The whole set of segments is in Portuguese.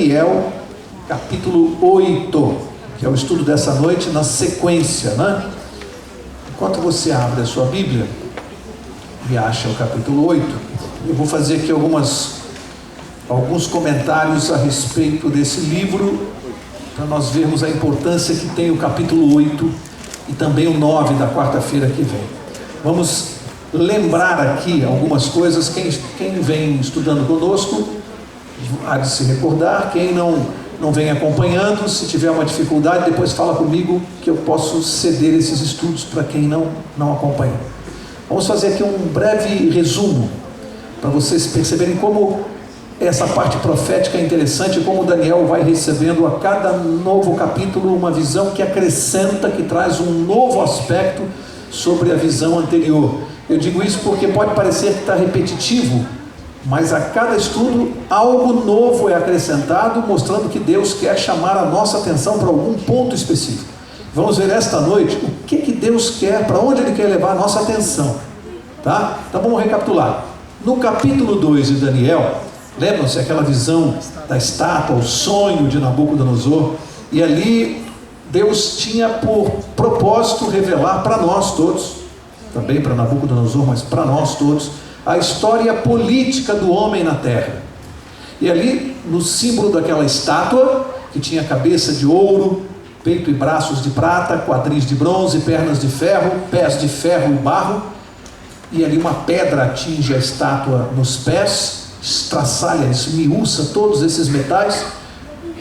Daniel, capítulo 8, que é o estudo dessa noite na sequência, né? Enquanto você abre a sua Bíblia e acha o capítulo 8, eu vou fazer aqui alguns comentários a respeito desse livro, para nós vermos a importância que tem o capítulo 8 e também o 9 da quarta-feira que vem. Vamos lembrar aqui algumas coisas. Quem vem estudando conosco há de se recordar. Quem não vem acompanhando, se tiver uma dificuldade, depois fala comigo que eu posso ceder esses estudos para quem não acompanha. Vamos fazer aqui um breve resumo para vocês perceberem como essa parte profética é interessante, como Daniel vai recebendo a cada novo capítulo uma visão que acrescenta, que traz um novo aspecto sobre a visão anterior. Eu digo isso porque pode parecer que está repetitivo, mas a cada estudo algo novo é acrescentado, mostrando que Deus quer chamar a nossa atenção para algum ponto específico. Vamos ver esta noite o que Deus quer, para onde Ele quer levar a nossa atenção, tá? Então vamos recapitular. No capítulo 2 de Daniel, lembram-se aquela visão da estátua, o sonho de Nabucodonosor, e ali Deus tinha por propósito revelar para nós todos, também para Nabucodonosor, mas para nós todos, a história política do homem na terra. E ali, no símbolo daquela estátua, que tinha cabeça de ouro, peito e braços de prata, quadris de bronze, pernas de ferro, pés de ferro e barro, e ali uma pedra atinge a estátua nos pés, estraçalha, esmiuça todos esses metais,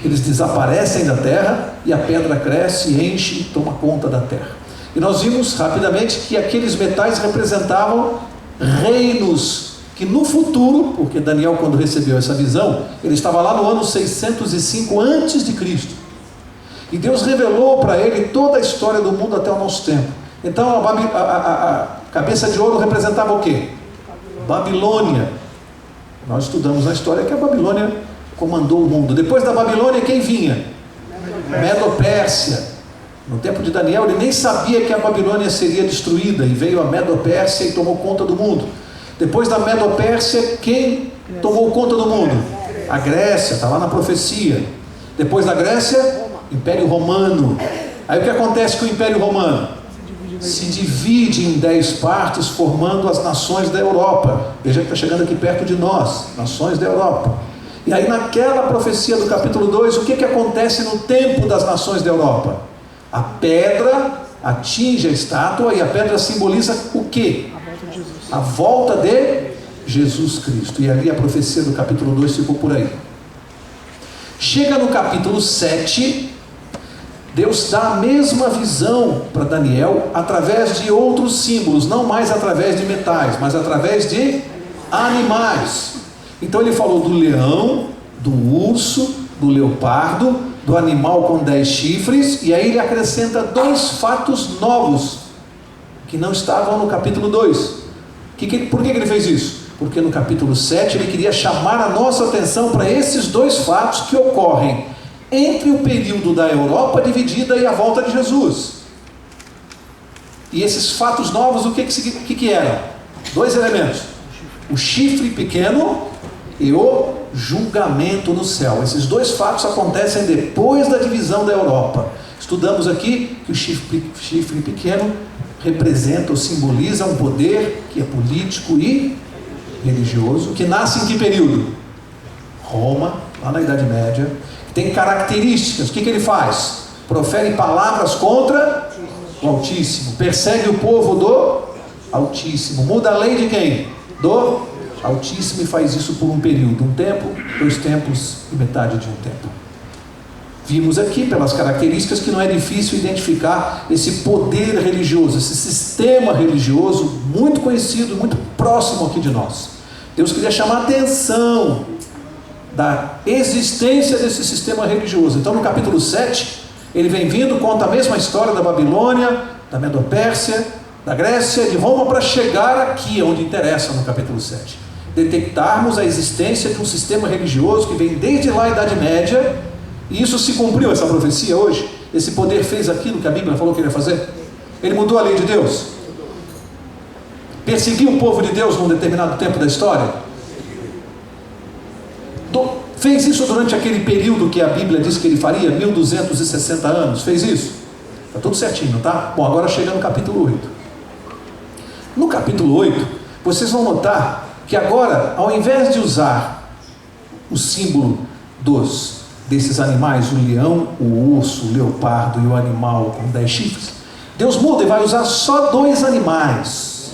eles desaparecem da terra e a pedra cresce, enche e toma conta da terra. E nós vimos rapidamente que aqueles metais representavam reinos que no futuro, porque Daniel, quando recebeu essa visão, ele estava lá no ano 605 antes de Cristo, e Deus revelou para ele toda a história do mundo até o nosso tempo. Então a cabeça de ouro representava o quê? Babilônia. Nós estudamos na história que a Babilônia comandou o mundo. Depois da Babilônia, quem vinha? Medo-Pérsia. No tempo de Daniel, ele nem sabia que a Babilônia seria destruída, e veio a Medo-Pérsia e tomou conta do mundo. Depois da Medo-Pérsia, quem tomou conta do mundo? A Grécia, está lá na profecia. Depois da Grécia, Império Romano. Aí o que acontece com o Império Romano? Se divide em 10 partes, formando as nações da Europa. Veja que está chegando aqui perto de nós, nações da Europa. E aí naquela profecia do capítulo 2, o que acontece no tempo das nações da Europa? A pedra atinge a estátua, e a pedra simboliza o quê? A volta de Jesus Cristo. E ali a profecia do capítulo 2 ficou por aí. Chega no capítulo 7, Deus dá a mesma visão para Daniel através de outros símbolos, não mais através de metais, mas através de animais. Então ele falou do leão, do urso, do leopardo, do animal com 10 chifres, e aí ele acrescenta 2 fatos novos que não estavam no capítulo 2. Por que ele fez isso? Porque no capítulo 7 ele queria chamar a nossa atenção para esses 2 fatos que ocorrem entre o período da Europa dividida e a volta de Jesus. E esses fatos novos, o que eram? 2 elementos: o chifre pequeno e o julgamento no céu. Esses 2 fatos acontecem depois da divisão da Europa. Estudamos aqui que o chifre pequeno representa ou simboliza um poder que é político e religioso, que nasce em que período? Roma, lá na Idade Média. Tem características. O que ele faz? Profere palavras contra o Altíssimo, persegue o povo do Altíssimo, muda a lei de quem? Do Altíssimo, e faz isso por um período, 1 tempo, 2 tempos e metade de 1 tempo. Vimos aqui pelas características que não é difícil identificar esse poder religioso, esse sistema religioso muito conhecido, muito próximo aqui de nós. Deus queria chamar a atenção da existência desse sistema religioso. Então no capítulo 7, ele vem vindo, conta a mesma história da Babilônia, da Medo-Pérsia, da Grécia, de Roma, para chegar aqui, onde interessa no capítulo 7. Detectarmos a existência de um sistema religioso que vem desde lá a Idade Média, e isso se cumpriu, essa profecia hoje. Esse poder fez aquilo que a Bíblia falou que ele ia fazer. Ele mudou a lei de Deus, perseguiu o povo de Deus num determinado tempo da história, Fez isso durante aquele período que a Bíblia diz que ele faria, 1260 anos, fez isso? Está tudo certinho, tá? Bom, agora chega no capítulo 8. No capítulo 8, vocês vão notar que agora, ao invés de usar o símbolo desses animais, o leão, o urso, o leopardo e o animal com 10 chifres, Deus muda e vai usar só 2 animais.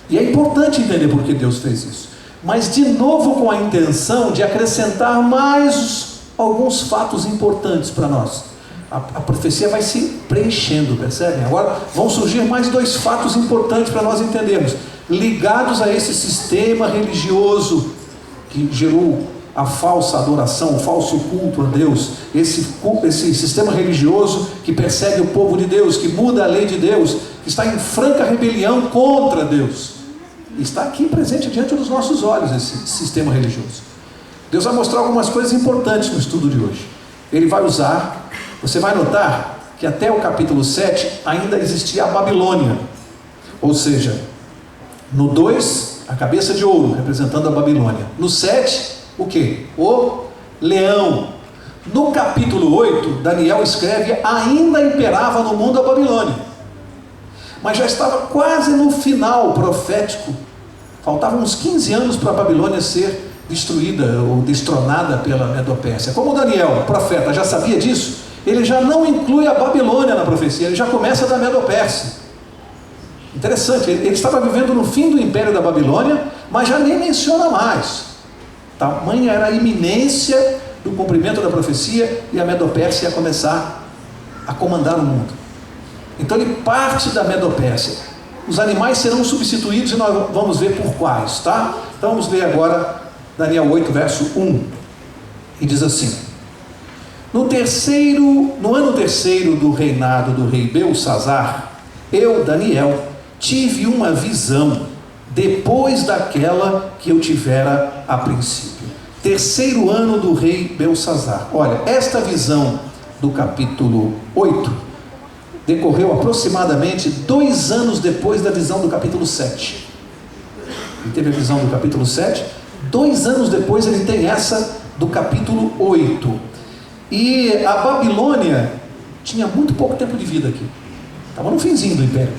E é importante entender por que Deus fez isso. Mas de novo com a intenção de acrescentar mais alguns fatos importantes para nós. A profecia vai se preenchendo, percebem? Agora vão surgir mais 2 fatos importantes para nós entendermos, ligados a esse sistema religioso que gerou a falsa adoração, o falso culto a Deus, esse sistema religioso que persegue o povo de Deus, que muda a lei de Deus, que está em franca rebelião contra Deus. Está aqui presente diante dos nossos olhos esse sistema religioso. Deus vai mostrar algumas coisas importantes no estudo de hoje. Ele vai usar, você vai notar que até o capítulo 7 ainda existia a Babilônia, ou seja, no 2, a cabeça de ouro, representando a Babilônia. No 7, o que? O leão. No capítulo 8, Daniel escreve, ainda imperava no mundo a Babilônia, mas já estava quase no final profético, faltavam uns 15 anos para a Babilônia ser destruída ou destronada pela Medo-Pérsia. Como Daniel, o profeta, já sabia disso, ele já não inclui a Babilônia na profecia, ele já começa da Medo-Pérsia. Interessante, ele estava vivendo no fim do império da Babilônia, mas já nem menciona mais. Tamanha era a iminência do cumprimento da profecia, e a Medo-Pérsia ia começar a comandar o mundo. Então ele parte da Medo-Pérsia. Os animais serão substituídos e nós vamos ver por quais, tá? Então vamos ler agora Daniel 8, verso 1. E diz assim: no ano terceiro do reinado do rei Belsazzar, eu, Daniel, tive uma visão depois daquela que eu tivera a princípio. Terceiro ano do rei Belsazzar. Olha, esta visão do capítulo 8 decorreu aproximadamente 2 anos depois da visão do capítulo 7. Ele teve a visão do capítulo 7, 2 anos depois ele tem essa do capítulo 8. E a Babilônia tinha muito pouco tempo de vida aqui, estava no finzinho do império.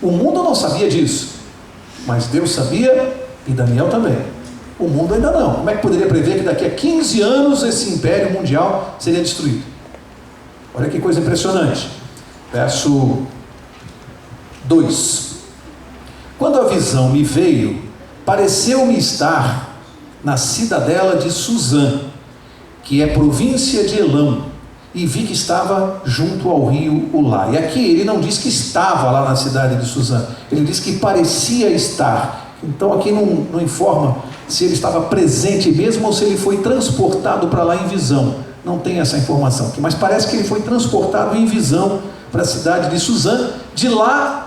O mundo não sabia disso, mas Deus sabia e Daniel também. O mundo ainda não. Como é que poderia prever que daqui a 15 anos esse império mundial seria destruído? Olha que coisa impressionante. Verso 2. Quando a visão me veio, pareceu-me estar na cidadela de Suzã, que é província de Elão, e vi que estava junto ao rio Ulai. E aqui ele não diz que estava lá na cidade de Suzã, ele diz que parecia estar. Então aqui não informa se ele estava presente mesmo ou se ele foi transportado para lá em visão. Não tem essa informação aqui, mas parece que ele foi transportado em visão para a cidade de Suzã. De lá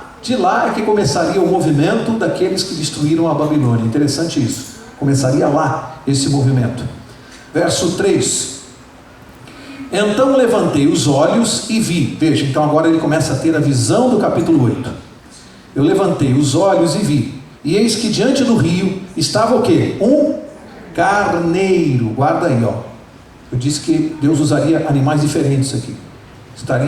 é que começaria o movimento daqueles que destruíram a Babilônia. Interessante isso, começaria lá esse movimento. Verso 3. Então levantei os olhos e vi. Veja, então agora ele começa a ter a visão do capítulo 8. Eu levantei os olhos e vi, e eis que diante do rio estava o quê? Um carneiro. Guarda aí, ó. Eu disse que Deus usaria animais diferentes aqui. Estava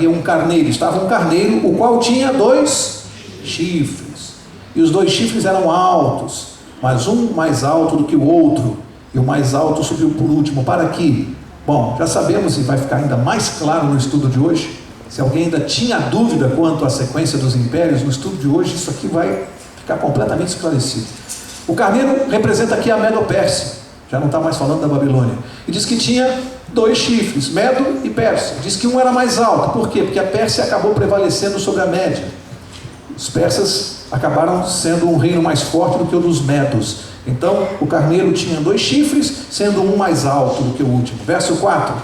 um carneiro, o qual tinha 2 chifres, e os 2 chifres eram altos, mas um mais alto do que o outro, e o mais alto subiu por último. Para aqui, bom, já sabemos, e vai ficar ainda mais claro no estudo de hoje. Se alguém ainda tinha dúvida quanto à sequência dos impérios, no estudo de hoje isso aqui vai ficar completamente esclarecido. O carneiro representa aqui a Medo-Pérsia, já não está mais falando da Babilônia, e diz que tinha 2 chifres, Medo e Pérsia. Diz que um era mais alto. Por quê? Porque a Pérsia acabou prevalecendo sobre a Média. Os persas acabaram sendo um reino mais forte do que o dos Medos. Então o carneiro tinha 2 chifres, sendo um mais alto do que o último. Verso 4.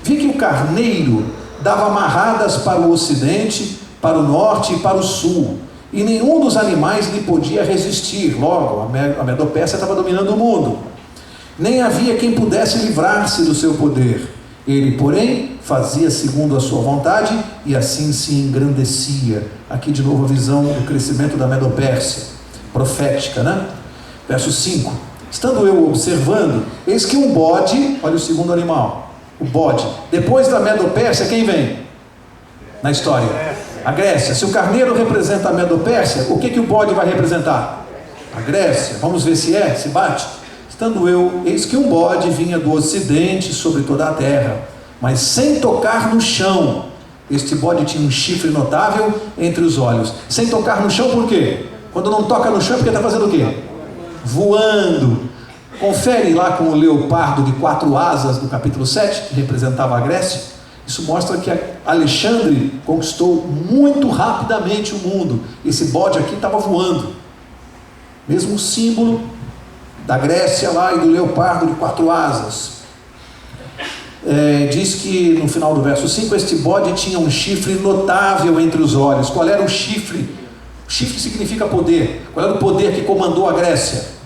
Vi que o carneiro dava amarradas para o ocidente, para o norte e para o sul, e nenhum dos animais lhe podia resistir. Logo, a Medo-Pérsia estava dominando o mundo. Nem havia quem pudesse livrar-se do seu poder. Ele, porém, fazia segundo a sua vontade, e assim se engrandecia. Aqui de novo a visão do crescimento da Medo-Pérsia, profética, né? Verso 5. Estando eu observando, eis que um bode, olha o segundo animal, o bode, depois da Medo-Pérsia, quem vem na história? A Grécia. Se o carneiro representa a Medo-Pérsia, o que o bode vai representar? A Grécia. Vamos ver se bate. Estando eu, eis que um bode vinha do ocidente sobre toda a terra, mas sem tocar no chão. Este bode tinha um chifre notável entre os olhos. Sem tocar no chão, por quê? Quando não toca no chão, é porque está fazendo o quê? Voando. Confere lá com o leopardo de 4 asas do capítulo 7, que representava a Grécia. Isso mostra que Alexandre conquistou muito rapidamente o mundo. Esse bode aqui estava voando. Mesmo símbolo da Grécia lá e do leopardo de 4 asas. Diz que no final do verso 5, este bode tinha um chifre notável entre os olhos. Qual era o chifre? O chifre significa poder. Qual era o poder que comandou a Grécia?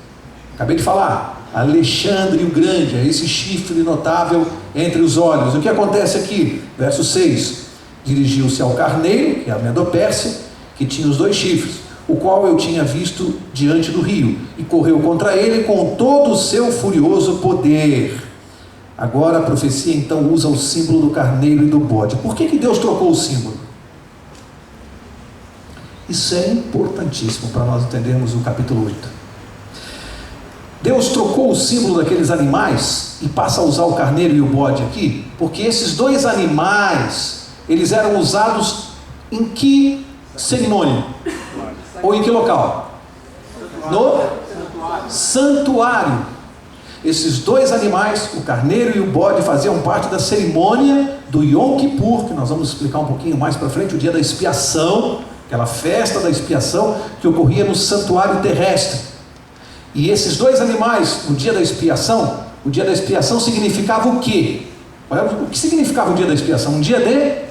Acabei de falar, Alexandre o Grande, é esse chifre notável entre os olhos. O que acontece aqui? Verso 6, dirigiu-se ao carneiro, que é a Medo-Pérsia, que tinha os 2 chifres, o qual eu tinha visto diante do rio, e correu contra ele com todo o seu furioso poder. Agora a profecia então usa o símbolo do carneiro e do bode. Por que Deus trocou o símbolo? Isso é importantíssimo para nós entendermos o capítulo 8. Deus trocou o símbolo daqueles animais e passa a usar o carneiro e o bode aqui, porque esses 2 animais, eles eram usados em que cerimônia? Ou em que local? No santuário. Esses 2 animais, o carneiro e o bode, faziam parte da cerimônia do Yom Kippur, que nós vamos explicar um pouquinho mais para frente, o dia da expiação, aquela festa da expiação que ocorria no santuário terrestre. E esses 2 animais, no dia da expiação, o dia da expiação significava o quê? O que significava o dia da expiação? Um dia de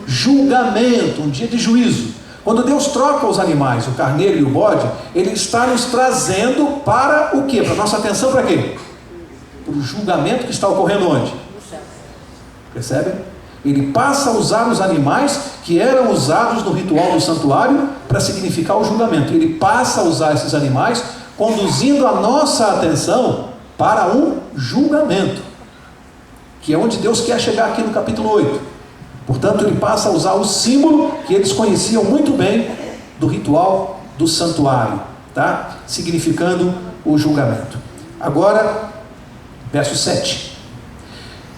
julgamento, um dia de juízo. Quando Deus troca os animais, o carneiro e o bode, Ele está nos trazendo para o quê? Para a nossa atenção para quê? Para o julgamento que está ocorrendo onde? Percebem? Ele passa a usar os animais que eram usados no ritual do santuário para significar o julgamento. Ele passa a usar esses animais, conduzindo a nossa atenção para um julgamento, que é onde Deus quer chegar aqui no capítulo 8. Portanto, ele passa a usar o símbolo que eles conheciam muito bem do ritual do santuário, tá? Significando o julgamento. Agora, verso 7.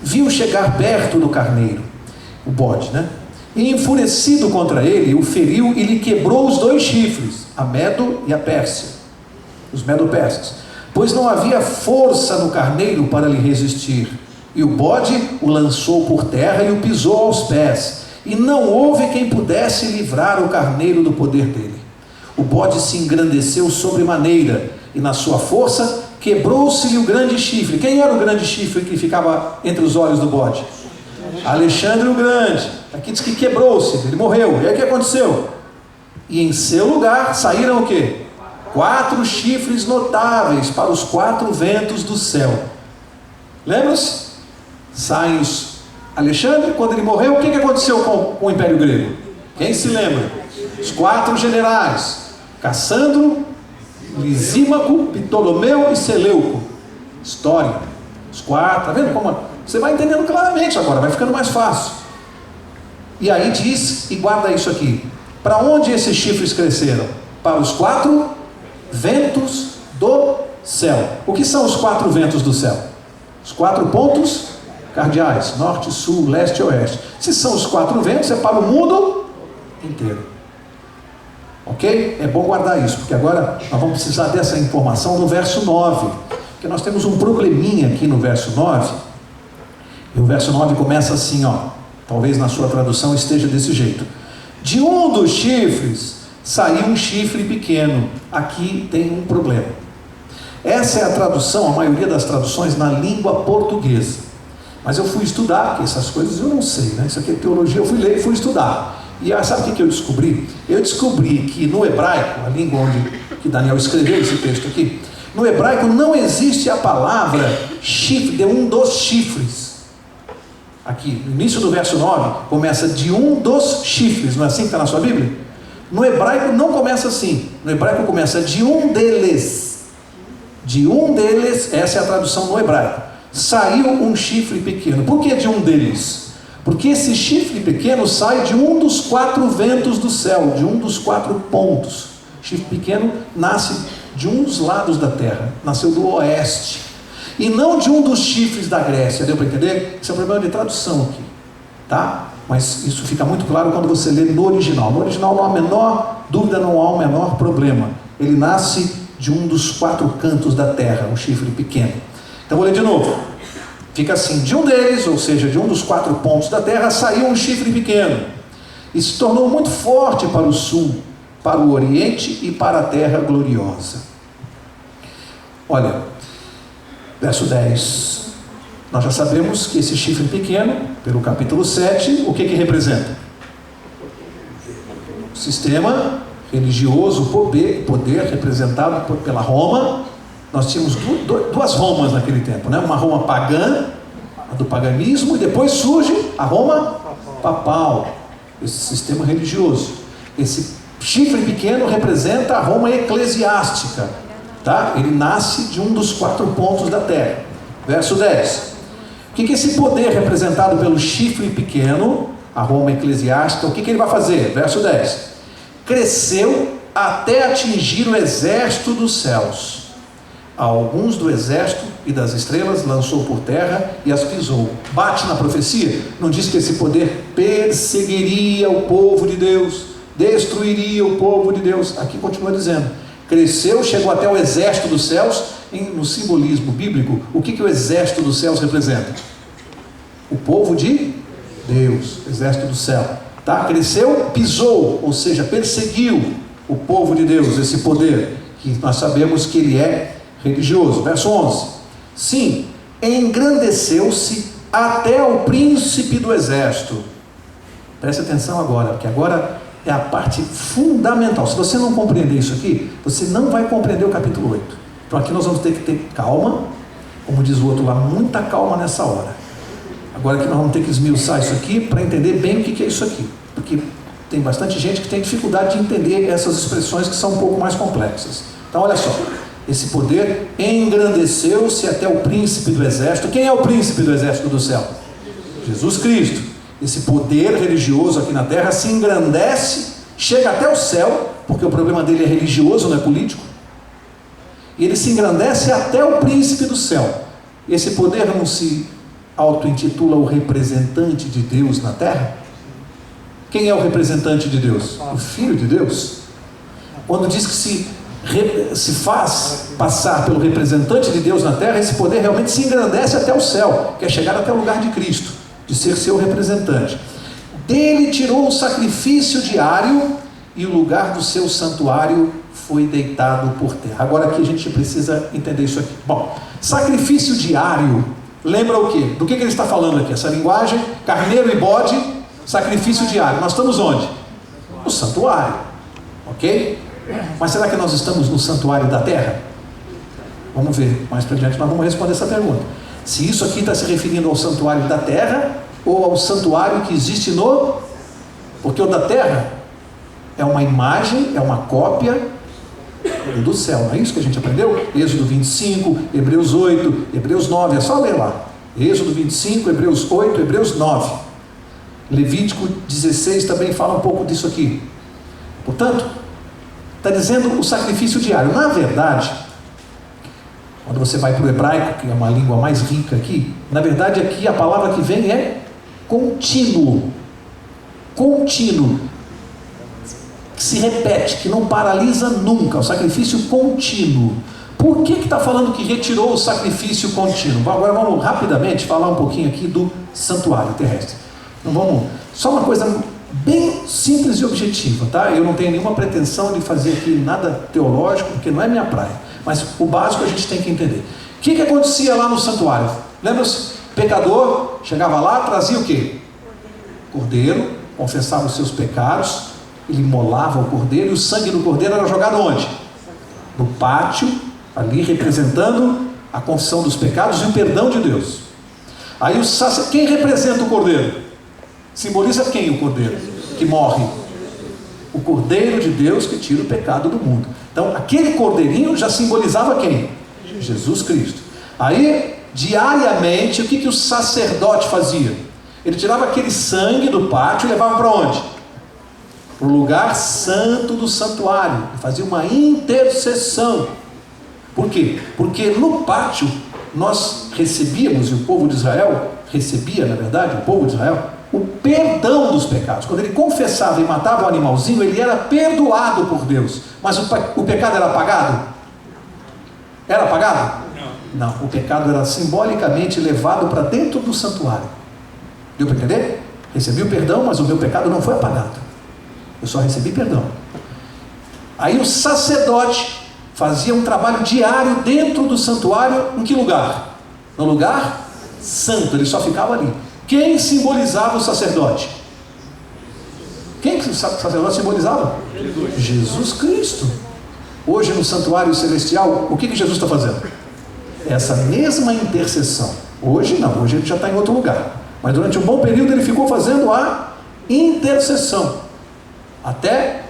Viu chegar perto do carneiro, o bode, né? E enfurecido contra ele, o feriu e lhe quebrou os 2 chifres, a Medo e a Pérsia, os Medo-Persas, pois não havia força no carneiro para lhe resistir. E o bode o lançou por terra e o pisou aos pés, e não houve quem pudesse livrar o carneiro do poder dele. O bode se engrandeceu sobremaneira, e na sua força quebrou-se-lhe o grande chifre. Quem era o grande chifre que ficava entre os olhos do bode? Alexandre o Grande. Aqui diz que quebrou-se, ele morreu. E aí o que aconteceu? E em seu lugar saíram o quê? 4 chifres notáveis para os 4 ventos do céu. Lembra-se? Saem os Alexandre, quando ele morreu, o que aconteceu com o Império Grego? Quem se lembra? Os 4 generais, Cassandro, Lisímaco, Ptolomeu e Seleuco. História. Os 4, tá vendo como? Você vai entendendo claramente agora, vai ficando mais fácil. E aí diz, e guarda isso aqui, para onde esses chifres cresceram? Para os 4 ventos do céu. O que são os 4 ventos do céu? Os 4 pontos cardeais, norte, sul, leste e oeste. Se são os 4 ventos, é para o mundo inteiro. Ok? É bom guardar isso, porque agora nós vamos precisar dessa informação no verso 9, porque nós temos um probleminha aqui no verso 9, e o verso 9 começa assim, ó, talvez na sua tradução esteja desse jeito: de um dos chifres saiu um chifre pequeno. Aqui tem um problema. Essa é a tradução, a maioria das traduções na língua portuguesa. Mas eu fui estudar, porque essas coisas eu não sei, né? Isso aqui é teologia, eu fui ler e fui estudar. E sabe o que eu descobri? Eu descobri que no hebraico, a língua que Daniel escreveu esse texto aqui, no hebraico não existe a palavra chifre, de um dos chifres. Aqui, no início do verso 9, começa de um dos chifres, não é assim que está na sua Bíblia? No hebraico não começa assim, no hebraico começa de um deles. de um deles, essa é a tradução no hebraico, saiu um chifre pequeno. Por que de um deles? Porque esse chifre pequeno sai de um dos 4 ventos do céu, de um dos 4 pontos. O chifre pequeno nasce de um dos lados da terra, nasceu do oeste, e não de um dos chifres da Grécia. Deu para entender? Isso é um problema de tradução aqui, tá? Mas isso fica muito claro quando você lê no original. No original não há a menor dúvida, não há o menor problema. Ele nasce de um dos 4 cantos da terra, um chifre pequeno. Então vou ler de novo. Fica assim: de um deles, ou seja, de um dos 4 pontos da terra, saiu um chifre pequeno, e se tornou muito forte para o sul, para o oriente e para a terra gloriosa. Olha, verso 10. Nós já sabemos que esse chifre pequeno, pelo capítulo 7, o que representa? O sistema religioso, poder representado pela Roma. Nós tínhamos 2 Romas naquele tempo, né? Uma Roma pagã, a do paganismo, e depois surge a Roma papal, esse sistema religioso. Esse chifre pequeno representa a Roma eclesiástica, tá? Ele nasce de um dos 4 pontos da terra. Verso 10. O que esse poder representado pelo chifre pequeno, a Roma eclesiástica, o que ele vai fazer? Verso 10. Cresceu até atingir o exército dos céus. A alguns do exército e das estrelas lançou por terra e as pisou. Bate na profecia? Não diz que esse poder perseguiria o povo de Deus, destruiria o povo de Deus? Aqui continua dizendo: cresceu, chegou até o exército dos céus. No simbolismo bíblico, o que o exército dos céus representa? O povo de Deus, exército do céu, tá? Cresceu, pisou, ou seja, perseguiu o povo de Deus, esse poder, que nós sabemos que ele é religioso. Verso 11. Sim, engrandeceu-se até o príncipe do exército. Preste atenção agora, porque agora é a parte fundamental. Se você não compreender isso aqui, você não vai compreender o capítulo 8. Então aqui nós vamos ter que ter calma, como diz o outro lá, muita calma nessa hora. Agora que nós vamos ter que esmiuçar isso aqui para entender bem o que é isso aqui, porque tem bastante gente que tem dificuldade de entender essas expressões que são um pouco mais complexas. Então olha só, esse poder engrandeceu-se até o príncipe do exército. Quem é o príncipe do exército do céu? Jesus Cristo. Esse poder religioso aqui na terra se engrandece, chega até o céu, porque o problema dele é religioso, não é político. E ele se engrandece até o príncipe do céu. Esse poder não se auto-intitula o representante de Deus na terra? Quem é o representante de Deus? O Filho de Deus. Quando diz que se faz passar pelo representante de Deus na terra, esse poder realmente se engrandece até o céu, que é chegar até o lugar de Cristo, de ser seu representante. Dele tirou o sacrifício diário, e o lugar do seu santuário foi deitado por terra. Agora aqui a gente precisa entender isso aqui. Bom, sacrifício diário, lembra o quê? Do que ele está falando aqui? Essa linguagem, carneiro e bode, sacrifício diário. Nós estamos onde? No santuário, ok? Mas será que nós estamos no santuário da terra? Vamos ver, mais para diante nós vamos responder essa pergunta. Se isso aqui está se referindo ao santuário da terra, ou ao santuário que existe no... Porque o da terra é uma imagem, é uma cópia do céu, não é isso que a gente aprendeu? Êxodo 25, Hebreus 8, Hebreus 9, é só ler lá. Êxodo 25, Hebreus 8, Hebreus 9. Levítico 16 também fala um pouco disso aqui. Portanto, está dizendo o sacrifício diário. Na verdade, quando você vai para o hebraico, que é uma língua mais rica aqui, na verdade aqui a palavra que vem é contínuo. Contínuo. Que se repete, que não paralisa nunca, o sacrifício contínuo. Por que está falando que retirou o sacrifício contínuo? Agora vamos rapidamente falar um pouquinho aqui do santuário terrestre. Então vamos, só uma coisa bem simples e objetiva, tá? Eu não tenho nenhuma pretensão de fazer aqui nada teológico, porque não é minha praia, mas o básico a gente tem que entender. O que acontecia lá no santuário? Lembra-se? Pecador chegava lá, trazia o quê? Cordeiro, confessava os seus pecados, ele imolava o cordeiro, e o sangue do cordeiro era jogado onde? No pátio, ali representando a confissão dos pecados e o perdão de Deus. Aí quem representa o cordeiro? Simboliza quem o cordeiro? Que morre. O cordeiro de Deus que tira o pecado do mundo. Então aquele cordeirinho já simbolizava quem? Jesus Cristo. Aí, diariamente, o que o sacerdote fazia? Ele tirava aquele sangue do pátio e levava para onde? Para o lugar santo do santuário. Ele fazia uma intercessão. Por quê? Porque no pátio nós recebíamos, e o povo de Israel recebia, na verdade, o povo de Israel, o perdão dos pecados. Quando ele confessava e matava o animalzinho, ele era perdoado por Deus. Mas o pecado era apagado? Era apagado? Não, o pecado era simbolicamente levado para dentro do santuário. Deu para entender? Recebi o perdão, mas o meu pecado não foi apagado. Eu só recebi perdão. Aí o sacerdote fazia um trabalho diário dentro do santuário. Em que lugar? No lugar santo. Ele só ficava ali. Quem simbolizava o sacerdote? Quem que o sacerdote simbolizava? Jesus Cristo. Hoje no santuário celestial, o que Jesus está fazendo? Essa mesma intercessão. Hoje não, hoje ele já está em outro lugar. Mas durante um bom período ele ficou fazendo a intercessão. Até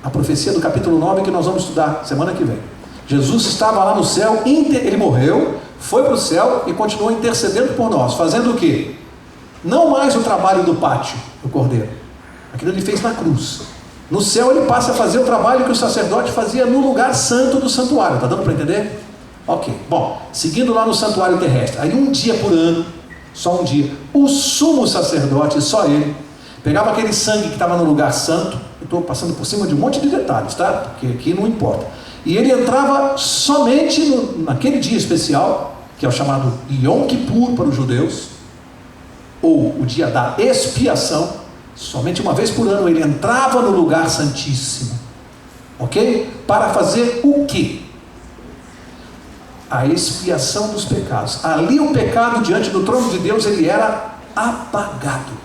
a profecia do capítulo 9 que nós vamos estudar semana que vem. Jesus estava lá no céu, ele morreu, foi para o céu e continuou intercedendo por nós. Fazendo o quê? Não mais o trabalho do pátio, do cordeiro. Aquilo ele fez na cruz. No céu ele passa a fazer o trabalho que o sacerdote fazia no lugar santo do santuário. Está dando para entender? Ok. Bom, seguindo lá no santuário terrestre. Aí um dia por ano, só um dia, o sumo sacerdote, só ele, pegava aquele sangue que estava no lugar santo. Eu estou passando por cima de um monte de detalhes, tá? Porque aqui não importa. E ele entrava somente naquele dia especial, que é o chamado Yom Kippur para os judeus, ou o dia da expiação. Somente uma vez por ano ele entrava no lugar santíssimo, ok? Para fazer o quê? A expiação dos pecados. Ali o pecado diante do trono de Deus, ele era apagado.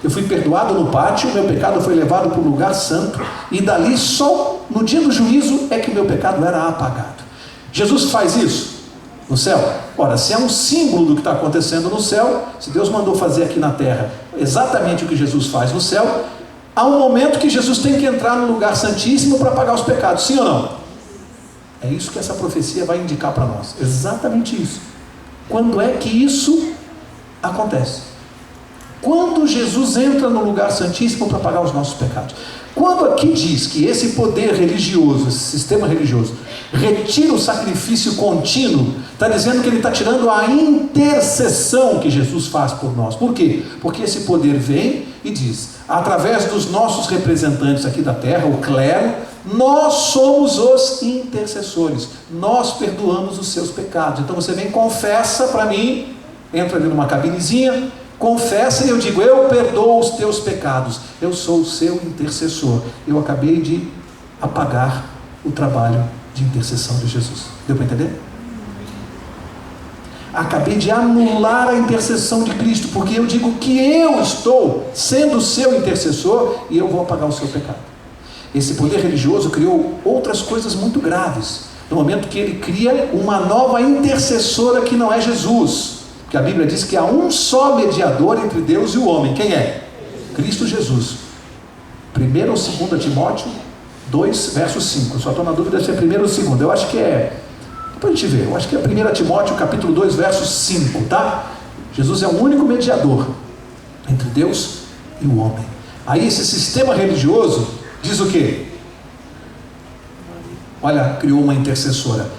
Eu fui perdoado no pátio, meu pecado foi levado para o lugar santo, e dali só no dia do juízo é que o meu pecado era apagado. Jesus faz isso no céu? Ora, se é um símbolo do que está acontecendo no céu, se Deus mandou fazer aqui na terra exatamente o que Jesus faz no céu, há um momento que Jesus tem que entrar no lugar santíssimo para pagar os pecados, sim ou não? É isso que essa profecia vai indicar para nós, exatamente isso. Quando é que isso acontece? Quando Jesus entra no lugar santíssimo para pagar os nossos pecados. Quando aqui diz que esse poder religioso, esse sistema religioso, retira o sacrifício contínuo, está dizendo que ele está tirando a intercessão que Jesus faz por nós. Por quê? Porque esse poder vem e diz, através dos nossos representantes aqui da terra, o clero, nós somos os intercessores, nós perdoamos os seus pecados. Então você vem, confessa para mim, entra ali numa cabinezinha, confessa e eu digo, eu perdoo os teus pecados, eu sou o seu intercessor. Eu acabei de apagar o trabalho de intercessão de Jesus. Deu para entender? Acabei de anular a intercessão de Cristo, porque eu digo que eu estou sendo o seu intercessor e eu vou apagar o seu pecado. Esse poder religioso criou outras coisas muito graves, no momento que ele cria uma nova intercessora que não é Jesus. Porque a Bíblia diz que há um só mediador entre Deus e o homem. Quem é? Cristo Jesus. 1 ou 2 Timóteo 2, verso 5. Eu só estou na dúvida se é 1 ou 2. Eu acho que é... Depois a gente vê. Eu acho que é 1 Timóteo capítulo 2, verso 5, tá? Jesus é o único mediador entre Deus e o homem. Aí esse sistema religioso diz o quê? Olha, criou uma intercessora.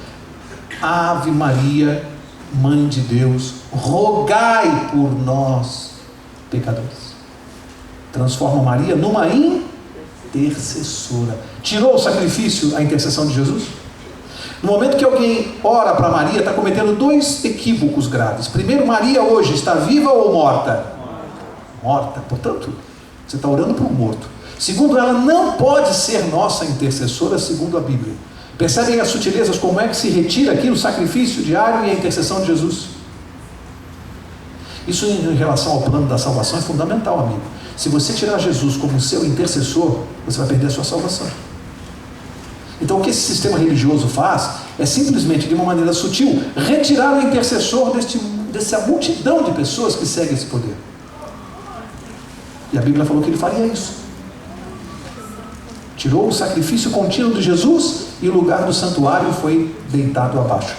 Ave Maria, Mãe de Deus, rogai por nós, pecadores. Transforma Maria numa intercessora. Tirou o sacrifício, a intercessão de Jesus? No momento que alguém ora para Maria, está cometendo dois equívocos graves. Primeiro, Maria hoje está viva ou morta? Morta. Portanto, você está orando para um morto. Segundo, ela não pode ser nossa intercessora, segundo a Bíblia. Percebem as sutilezas, como é que se retira aqui o sacrifício diário e a intercessão de Jesus? Isso em relação ao plano da salvação é fundamental, amigo. Se você tirar Jesus como seu intercessor, você vai perder a sua salvação. Então o que esse sistema religioso faz é simplesmente, de uma maneira sutil, retirar o intercessor dessa multidão de pessoas que seguem esse poder. E a Bíblia falou que ele faria isso. Tirou o sacrifício contínuo de Jesus e o lugar do santuário foi deitado abaixo.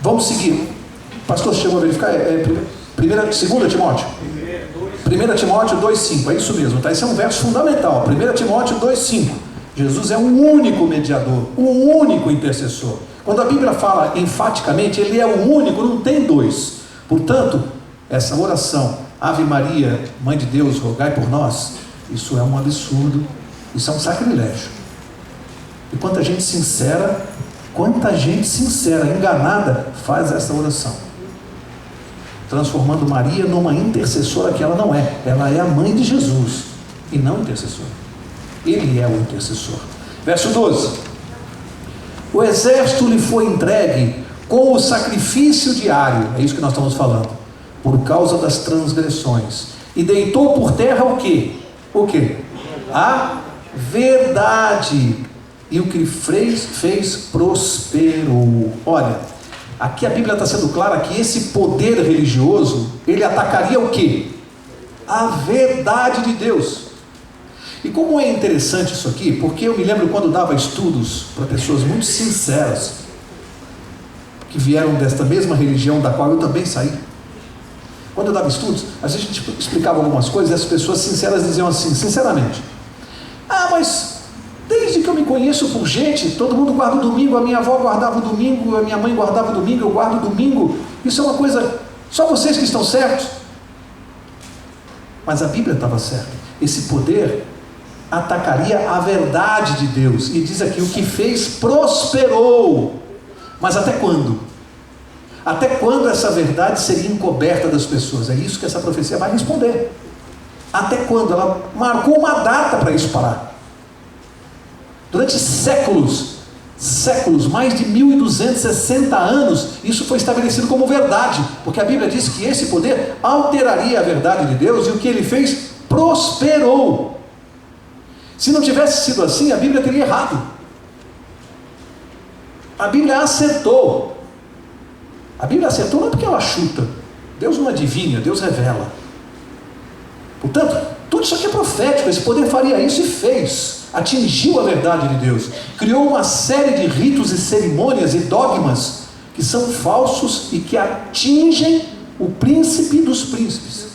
Vamos seguir. O pastor chegou a verificar, 2 Timóteo? 1 Timóteo 2,5, é isso mesmo, tá? Esse é um verso fundamental. 1 Timóteo 2,5. Jesus é o único mediador, o único intercessor. Quando a Bíblia fala enfaticamente, ele é o único, não tem dois. Portanto, essa oração, Ave Maria, Mãe de Deus, rogai por nós, isso é um absurdo, isso é um sacrilégio. E quanta gente sincera, enganada, faz essa oração, transformando Maria numa intercessora que ela não é. Ela é a mãe de Jesus e não intercessora. Ele é o intercessor. Verso 12: o exército lhe foi entregue com o sacrifício diário, é isso que nós estamos falando, por causa das transgressões, e deitou por terra o quê? O quê? A verdade, e o que fez prosperou. Olha, aqui a Bíblia está sendo clara que esse poder religioso, ele atacaria o quê? A verdade de Deus. E como é interessante isso aqui, porque eu me lembro quando dava estudos para pessoas muito sinceras, que vieram desta mesma religião da qual eu também saí. Quando eu dava estudos, às vezes a gente explicava algumas coisas e as pessoas sinceras diziam assim, sinceramente: ah, mas desde que eu me conheço por gente, todo mundo guarda o domingo, a minha avó guardava o domingo, a minha mãe guardava o domingo, eu guardo o domingo, isso é uma coisa, só vocês que estão certos. Mas a Bíblia estava certa. Esse poder atacaria a verdade de Deus, e diz aqui, o que fez prosperou. Mas até quando? Até quando essa verdade seria encoberta das pessoas? É isso que essa profecia vai responder. Até quando? Ela marcou uma data para isso parar. Durante séculos, mais de 1260 anos, isso foi estabelecido como verdade, porque a Bíblia diz que esse poder alteraria a verdade de Deus, e o que ele fez? Prosperou. Se não tivesse sido assim, a Bíblia teria errado. A Bíblia acertou. A Bíblia acertou não é porque ela chuta. Deus não adivinha, Deus revela. Portanto, tudo isso aqui é profético. Esse poder faria isso e fez. Atingiu a verdade de Deus. Criou uma série de ritos e cerimônias e dogmas que são falsos e que atingem o príncipe dos príncipes.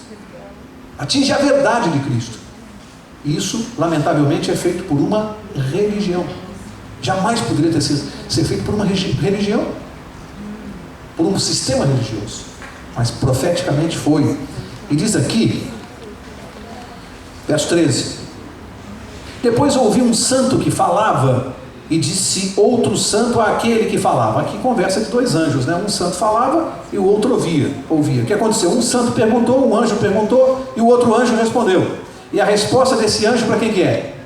Atinge a verdade de Cristo. E isso, lamentavelmente, é feito por uma religião. Jamais poderia ter sido feito por uma religião, por um sistema religioso, mas profeticamente foi. E diz aqui, verso 13: depois ouvi um santo que falava, e disse outro santo àquele que falava. Aqui conversa de dois anjos, né? Um santo falava e o outro ouvia. O que aconteceu? Um santo perguntou, um anjo perguntou, e o outro anjo respondeu. E a resposta desse anjo para quem que é?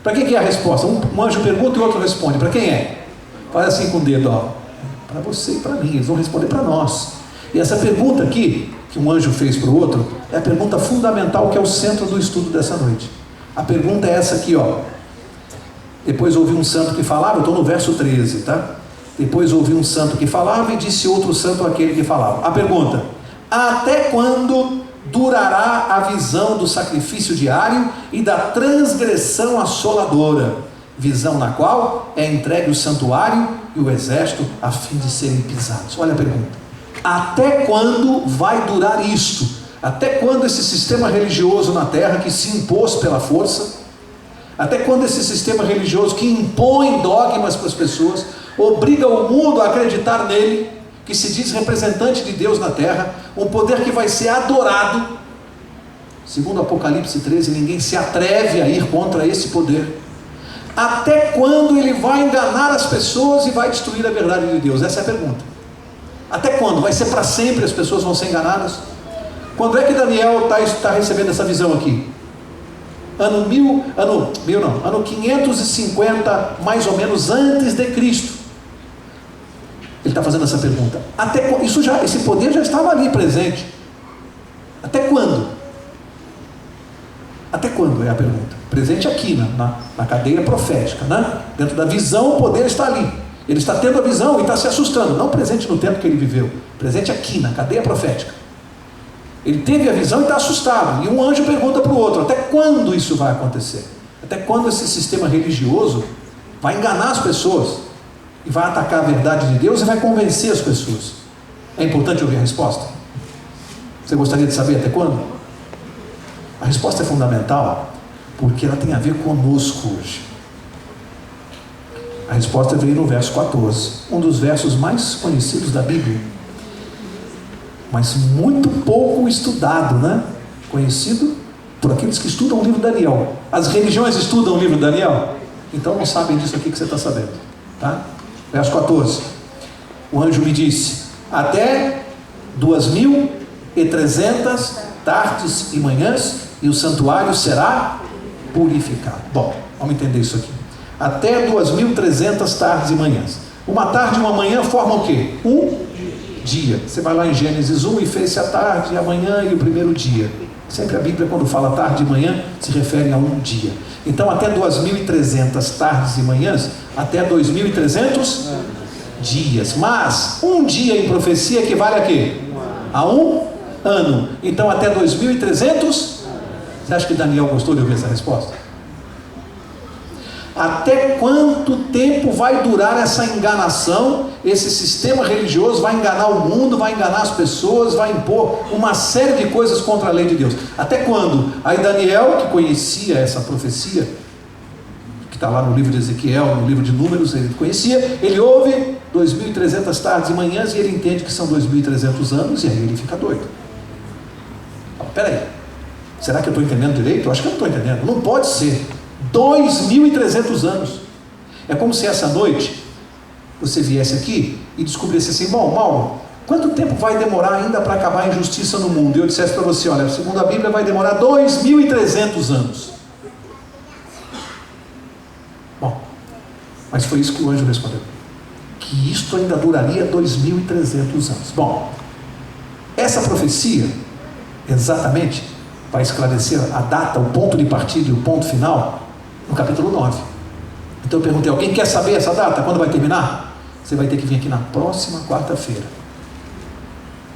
Para quem que é a resposta? Um anjo pergunta e o outro responde. Para quem é? Faz assim com o dedo, ó. Para você e para mim. Eles vão responder para nós. E essa pergunta aqui, que um anjo fez para o outro, é a pergunta fundamental, que é o centro do estudo dessa noite. A pergunta é essa aqui, ó. Depois ouvi um santo que falava, eu estou no verso 13, tá? Depois ouvi um santo que falava, e disse outro santo àquele que falava. A pergunta: até quando durará a visão do sacrifício diário e da transgressão assoladora, visão na qual é entregue o santuário e o exército a fim de serem pisados? Olha a pergunta: até quando vai durar isto? Até quando esse sistema religioso na terra, que se impôs pela força, até quando esse sistema religioso que impõe dogmas para as pessoas, obriga o mundo a acreditar nele, que se diz representante de Deus na terra, um poder que vai ser adorado, segundo Apocalipse 13, ninguém se atreve a ir contra esse poder. Até quando ele vai enganar as pessoas e vai destruir a verdade de Deus? Essa é a pergunta. Até quando? Vai ser para sempre? As pessoas vão ser enganadas? Quando é que Daniel está recebendo essa visão aqui? Ano 550, mais ou menos, antes de Cristo. Ele está fazendo essa pergunta. Esse poder já estava ali presente. Até quando? Até quando é a pergunta? Presente aqui, na cadeia profética, né? Dentro da visão, o poder está ali. Ele está tendo a visão e está se assustando. Não presente no tempo que ele viveu. Presente aqui, na cadeia profética. Ele teve a visão e está assustado. E um anjo pergunta para o outro: até quando isso vai acontecer? Até quando esse sistema religioso vai enganar as pessoas e vai atacar a verdade de Deus e vai convencer as pessoas? É importante ouvir a resposta? Você gostaria de saber até quando? A resposta é fundamental, porque ela tem a ver conosco hoje. A resposta veio no verso 14, um dos versos mais conhecidos da Bíblia, mas muito pouco estudado, né? Conhecido por aqueles que estudam o livro de Daniel. As religiões estudam o livro de Daniel? Então não sabem disso aqui que você está sabendo, tá? Verso 14, o anjo me disse: até 2.300 tardes e manhãs, e o santuário será purificado. Bom, vamos entender isso aqui. Até 2.300 tardes e manhãs. Uma tarde e uma manhã formam o quê? Um dia. Você vai lá em Gênesis 1 e fez-se a tarde, a manhã e o primeiro dia. Sempre a Bíblia, quando fala tarde e manhã, se refere a um dia. Então, até 2.300 tardes e manhãs, até 2.300 dias. Mas um dia em profecia equivale a quê? A um ano. Então, até 2.300. Você acha que Daniel gostou de ouvir essa resposta? Até quanto tempo vai durar essa enganação? Esse sistema religioso vai enganar o mundo, vai enganar as pessoas, vai impor uma série de coisas contra a lei de Deus. Até quando? Aí Daniel, que conhecia essa profecia, que está lá no livro de Ezequiel, no livro de Números, ele conhecia, ele ouve 2.300 tardes e manhãs e ele entende que são 2.300 anos e aí ele fica doido. Peraí, será que eu estou entendendo direito? Eu acho que eu não estou entendendo. Não pode ser. 2.300 anos. É como se essa noite você viesse aqui e descobrisse assim: bom, Mauro, quanto tempo vai demorar ainda para acabar a injustiça no mundo? E eu dissesse para você: olha, segundo a Bíblia vai demorar 2.300 anos. Bom, mas foi isso que o anjo respondeu, que isto ainda duraria 2.300 anos. Bom, essa profecia exatamente para esclarecer a data, o ponto de partida e o ponto final, no capítulo 9. Então eu perguntei: alguém quer saber essa data? Quando vai terminar? Você vai ter que vir aqui na próxima quarta-feira.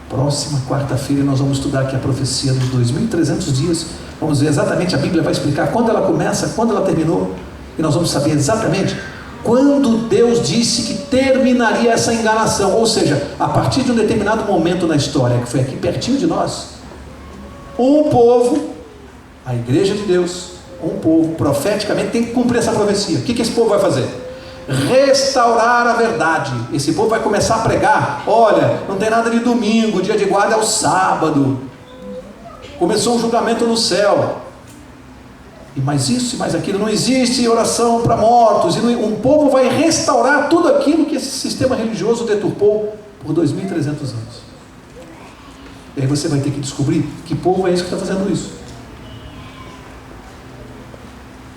Próxima quarta-feira nós vamos estudar aqui a profecia dos 2.300 dias. Vamos ver exatamente, a Bíblia vai explicar quando ela começa, quando ela terminou. E nós vamos saber exatamente quando Deus disse que terminaria essa enganação. Ou seja, a partir de um determinado momento na história, que foi aqui pertinho de nós, um povo, a igreja de Deus, um povo, profeticamente tem que cumprir essa profecia. O que esse povo vai fazer? Restaurar a verdade. Esse povo vai começar a pregar: olha, não tem nada de domingo, o dia de guarda é o sábado, começou um julgamento no céu, e mais isso e mais aquilo, não existe oração para mortos, e um povo vai restaurar tudo aquilo que esse sistema religioso deturpou por 2.300 anos. E aí você vai ter que descobrir que povo é esse que está fazendo isso.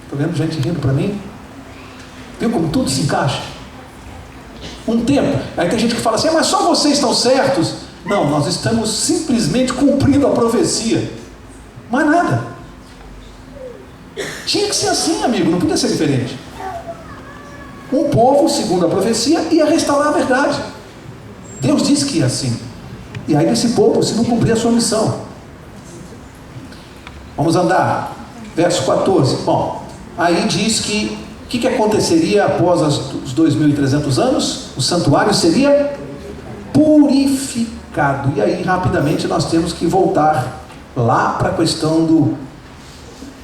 Estou vendo gente rindo para mim? Viu como tudo se encaixa? Um tempo. Aí tem gente que fala assim: mas só vocês estão certos. Não, nós estamos simplesmente cumprindo a profecia. Mais nada. Tinha que ser assim, amigo, não podia ser diferente. Um povo, segundo a profecia, ia restaurar a verdade. Deus disse que ia assim. E aí desse povo, se não cumprir a sua missão. Vamos andar. Verso 14. Bom, aí diz que o que aconteceria após os 2.300 anos? O santuário seria purificado. E aí rapidamente nós temos que voltar lá para a questão do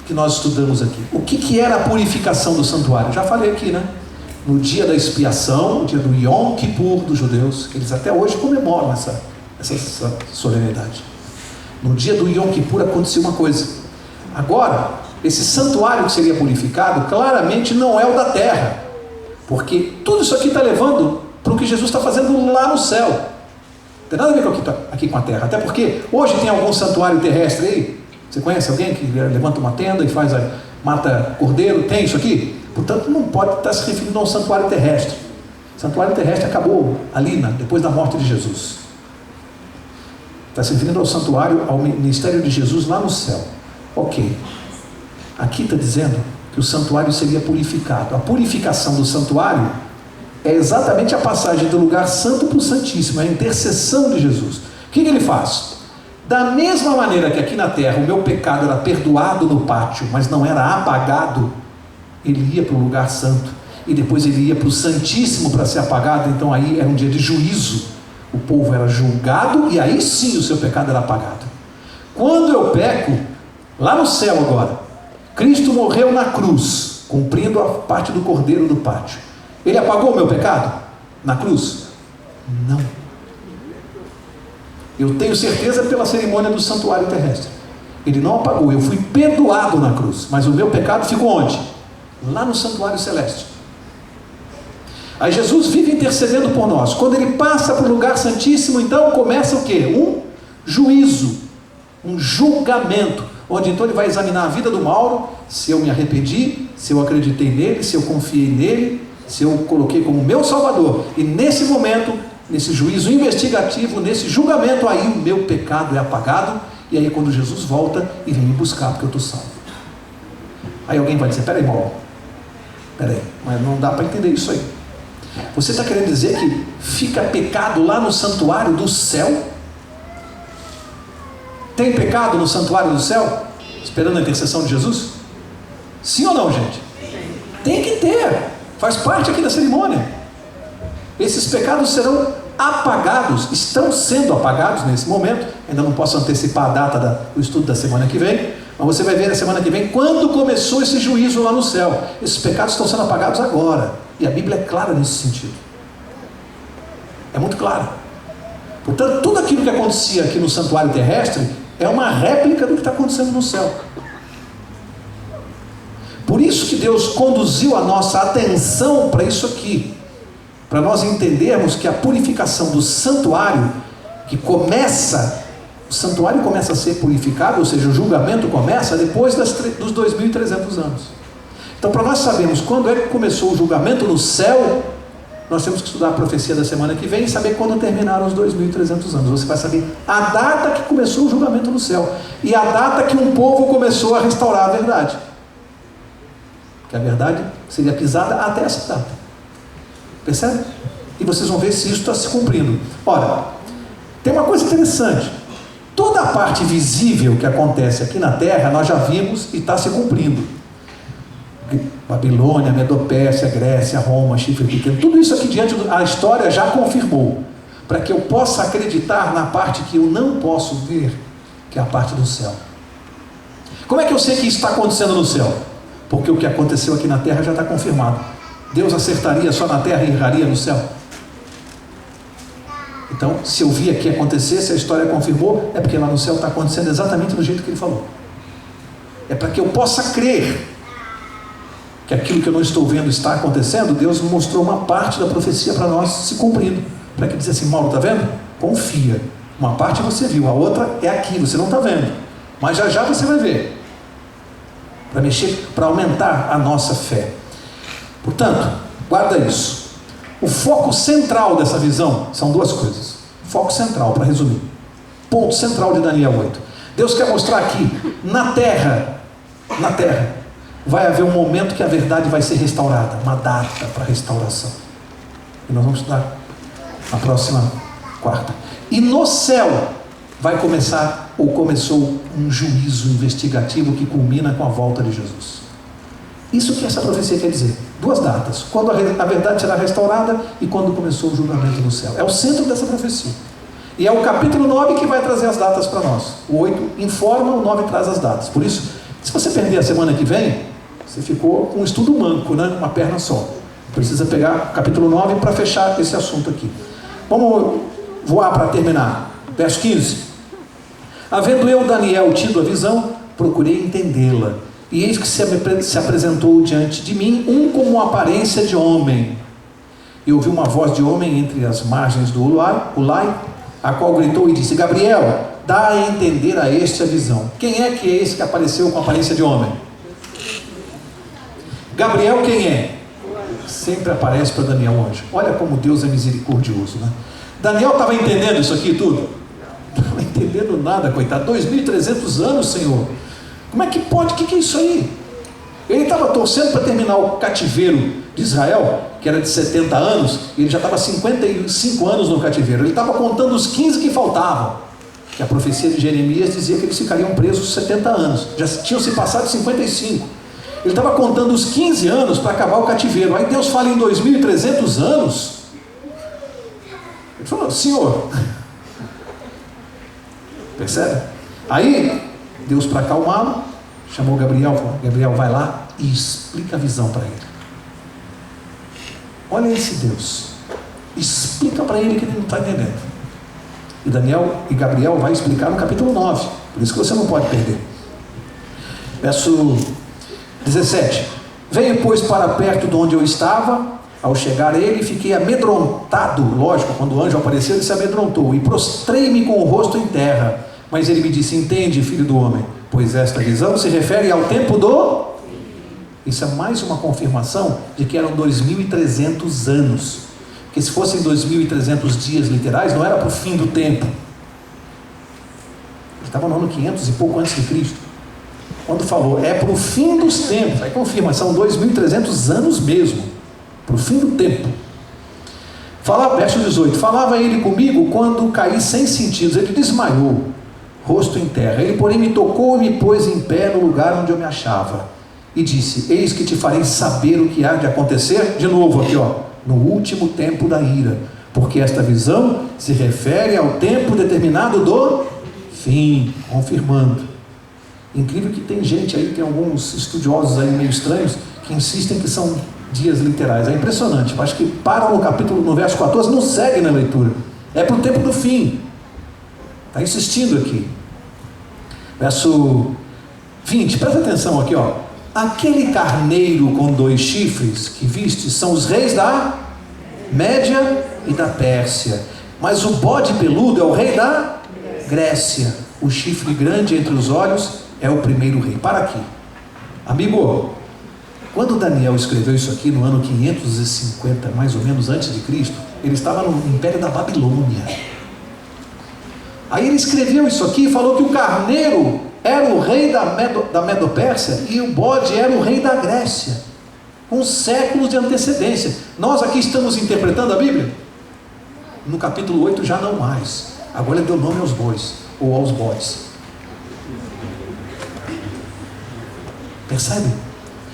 que nós estudamos aqui. O que era a purificação do santuário? Já falei aqui, né? No dia da expiação, o dia do Yom Kippur dos judeus, que eles até hoje comemoram essa solenidade. No dia do Yom Kippur aconteceu uma coisa. Agora, esse santuário que seria purificado, claramente não é o da terra, porque tudo isso aqui está levando para o que Jesus está fazendo lá no céu. Não tem nada a ver aqui com a terra, até porque hoje tem algum santuário terrestre aí. Você conhece alguém que levanta uma tenda e mata cordeiro? Tem isso aqui? Portanto, não pode estar se referindo a um santuário terrestre. O santuário terrestre acabou ali, depois da morte de Jesus. Está se referindo ao santuário, ao ministério de Jesus lá no céu. Ok. Aqui está dizendo que o santuário seria purificado. A purificação do santuário é exatamente a passagem do lugar santo para o santíssimo, é a intercessão de Jesus. O que ele faz? Da mesma maneira que aqui na terra o meu pecado era perdoado no pátio, mas não era apagado, ele ia para o lugar santo, e depois ele ia para o Santíssimo para ser apagado. Então aí era um dia de juízo, o povo era julgado, e aí sim o seu pecado era apagado. Quando eu peco, lá no céu agora, Cristo morreu na cruz, cumprindo a parte do cordeiro do pátio. Ele apagou o meu pecado na cruz? Não. Eu tenho certeza pela cerimônia do santuário terrestre. Ele não apagou, eu fui perdoado na cruz, mas o meu pecado ficou onde? Lá no santuário celeste. Aí Jesus vive intercedendo por nós. Quando ele passa para o lugar santíssimo, então começa o quê? Um juízo, um julgamento, onde então ele vai examinar a vida do Mauro, se eu me arrependi, se eu acreditei nele, se eu confiei nele, se eu coloquei como meu salvador. E nesse momento, nesse juízo investigativo, nesse julgamento, aí o meu pecado é apagado. E aí quando Jesus volta e vem me buscar, porque eu estou salvo. Aí alguém vai dizer, peraí, Mauro, peraí, mas não dá para entender isso aí. Você está querendo dizer que fica pecado lá no santuário do céu? Tem pecado no santuário do céu, esperando a intercessão de Jesus? Sim ou não, gente? Tem que ter, faz parte aqui da cerimônia. Esses pecados serão apagados, estão sendo apagados nesse momento. Ainda não posso antecipar a data do estudo da semana que vem, mas você vai ver na semana que vem quando começou esse juízo lá no céu. Esses pecados estão sendo apagados agora, e a Bíblia é clara nesse sentido, é muito clara. Portanto, tudo aquilo que acontecia aqui no santuário terrestre é uma réplica do que está acontecendo no céu. Por isso que Deus conduziu a nossa atenção para isso aqui, para nós entendermos que a purificação do santuário, que começa, o santuário começa a ser purificado, ou seja, o julgamento começa depois dos 2.300 anos. Então, para nós sabermos quando é que começou o julgamento no céu, nós temos que estudar a profecia da semana que vem e saber quando terminaram os 2.300 anos. Você vai saber a data que começou o julgamento no céu e a data que um povo começou a restaurar a verdade, que a verdade seria pisada até essa data. Percebe? E vocês vão ver se isso está se cumprindo. Ora, tem uma coisa interessante. Toda a parte visível que acontece aqui na terra, nós já vimos e está se cumprindo. Babilônia, Medopérsia, Grécia, Roma, chifre pequeno, tudo isso aqui diante a história já confirmou, para que eu possa acreditar na parte que eu não posso ver, que é a parte do céu. Como é que eu sei que isso está acontecendo no céu? Porque o que aconteceu aqui na terra já está confirmado. Deus acertaria só na terra e erraria no céu? Então, se eu vi aqui acontecer, se a história confirmou, é porque lá no céu está acontecendo exatamente do jeito que ele falou. É para que eu possa crer que aquilo que eu não estou vendo está acontecendo. Deus mostrou uma parte da profecia para nós se cumprindo, para que diz assim, Mauro, está vendo? Confia, uma parte você viu, a outra é aqui, você não está vendo, mas já já você vai ver, para mexer, para aumentar a nossa fé. Portanto, guarda isso. O foco central dessa visão são duas coisas. Foco central, para resumir, ponto central de Daniel 8. Deus quer mostrar aqui, na terra, vai haver um momento que a verdade vai ser restaurada, uma data para restauração. E nós vamos estudar na próxima quarta. E no céu vai começar, ou começou, um juízo investigativo que culmina com a volta de Jesus. Isso que essa profecia quer dizer. Duas datas, quando a verdade será restaurada e quando começou o julgamento no céu. É o centro dessa profecia. E é o capítulo 9 que vai trazer as datas para nós. O 8 informa, o 9 traz as datas. Por isso, se você perder a semana que vem, você ficou com um estudo manco, né? Uma perna só. Precisa pegar o capítulo 9 para fechar esse assunto aqui. Vamos voar para terminar. Verso 15. Havendo eu, Daniel, tido a visão, procurei entendê-la. E eis que se apresentou diante de mim um com aparência de homem. E ouvi uma voz de homem entre as margens do Ulai, a qual gritou e disse, Gabriel, dá a entender a este a visão. Quem é que é esse que apareceu com aparência de homem? Gabriel quem é? Sempre aparece para Daniel anjo. Olha como Deus é misericordioso, né? Daniel estava entendendo isso aqui tudo? Não estava entendendo nada, coitado. 2.300 anos, Senhor. Como é que pode? O que é isso aí? Ele estava torcendo para terminar o cativeiro de Israel, que era de 70 anos, e ele já estava 55 anos no cativeiro. Ele estava contando os 15 que faltavam, que a profecia de Jeremias dizia que eles ficariam presos 70 anos. Já tinham se passado 55. Ele estava contando os 15 anos para acabar o cativeiro. Aí Deus fala em 2.300 anos. Ele falou: Senhor, percebe? Aí Deus, para acalmá-lo, chamou Gabriel, falou: Gabriel, vai lá e explica a visão para ele. Olha esse Deus, explica para ele que ele não está entendendo. E Gabriel vai explicar no capítulo 9, por isso que você não pode perder. Verso 17: Veio, pois, para perto de onde eu estava. Ao chegar ele, fiquei amedrontado. Lógico, quando o anjo apareceu, ele se amedrontou. E prostrei-me com o rosto em terra. Mas ele me disse: entende, filho do homem, pois esta visão se refere ao tempo do... Isso é mais uma confirmação de que eram 2.300 anos. Porque se fossem 2.300 dias literais, não era para o fim do tempo. Ele estava no ano 500 e pouco antes de Cristo. Quando falou, é para o fim dos tempos, aí confirma, são 2.300 anos mesmo, para o fim do tempo. Verso 18: falava ele comigo quando caí sem sentidos. Ele desmaiou, rosto em terra. Ele, porém, me tocou e me pôs em pé no lugar onde eu me achava. E disse: eis que te farei saber o que há de acontecer, de novo aqui, no último tempo da ira, porque esta visão se refere ao tempo determinado do fim, confirmando. Incrível que tem gente aí, tem alguns estudiosos aí meio estranhos, que insistem que são dias literais. É impressionante. Eu acho que para no verso 14, não segue na leitura. É para o tempo do fim. Está insistindo aqui. Verso 20, presta atenção aqui, aquele carneiro com 2 chifres que viste são os reis da Média e da Pérsia, mas o bode peludo é o rei da Grécia. O chifre grande entre os olhos é o primeiro rei. Para aqui, amigo. Quando Daniel escreveu isso aqui no ano 550, mais ou menos antes de Cristo, ele estava no Império da Babilônia. Aí ele escreveu isso aqui e falou que o carneiro era o rei da Medo-Pérsia e o bode era o rei da Grécia, com séculos de antecedência. Nós aqui estamos interpretando a Bíblia? No capítulo 8 já não mais. Agora ele deu nome aos bois, ou aos bodes. Percebe?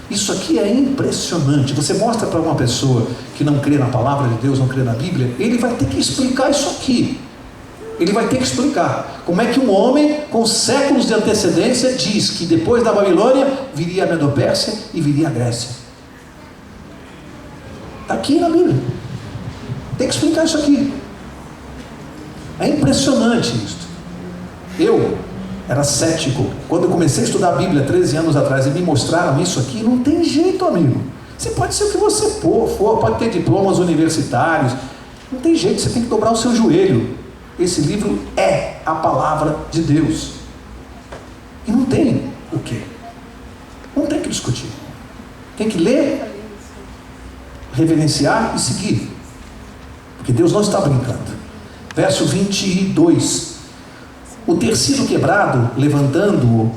Isso aqui é impressionante. Você mostra para uma pessoa que não crê na palavra de Deus, não crê na Bíblia, ele vai ter que explicar isso aqui. Ele vai ter que explicar como é que um homem com séculos de antecedência diz que depois da Babilônia viria a Medo-Pérsia e viria a Grécia. Está aqui na Bíblia. Tem que explicar isso aqui. É impressionante isso. Eu era cético. Quando eu comecei a estudar a Bíblia 13 anos atrás e me mostraram isso aqui, não tem jeito, amigo. Você pode ser o que você for, pode ter diplomas universitários, não tem jeito, você tem que dobrar o seu joelho. Esse livro é a palavra de Deus. E não tem o quê? Não tem que discutir. Tem que ler, reverenciar e seguir. Porque Deus não está brincando. Verso 22. O ter sido quebrado, levantando-o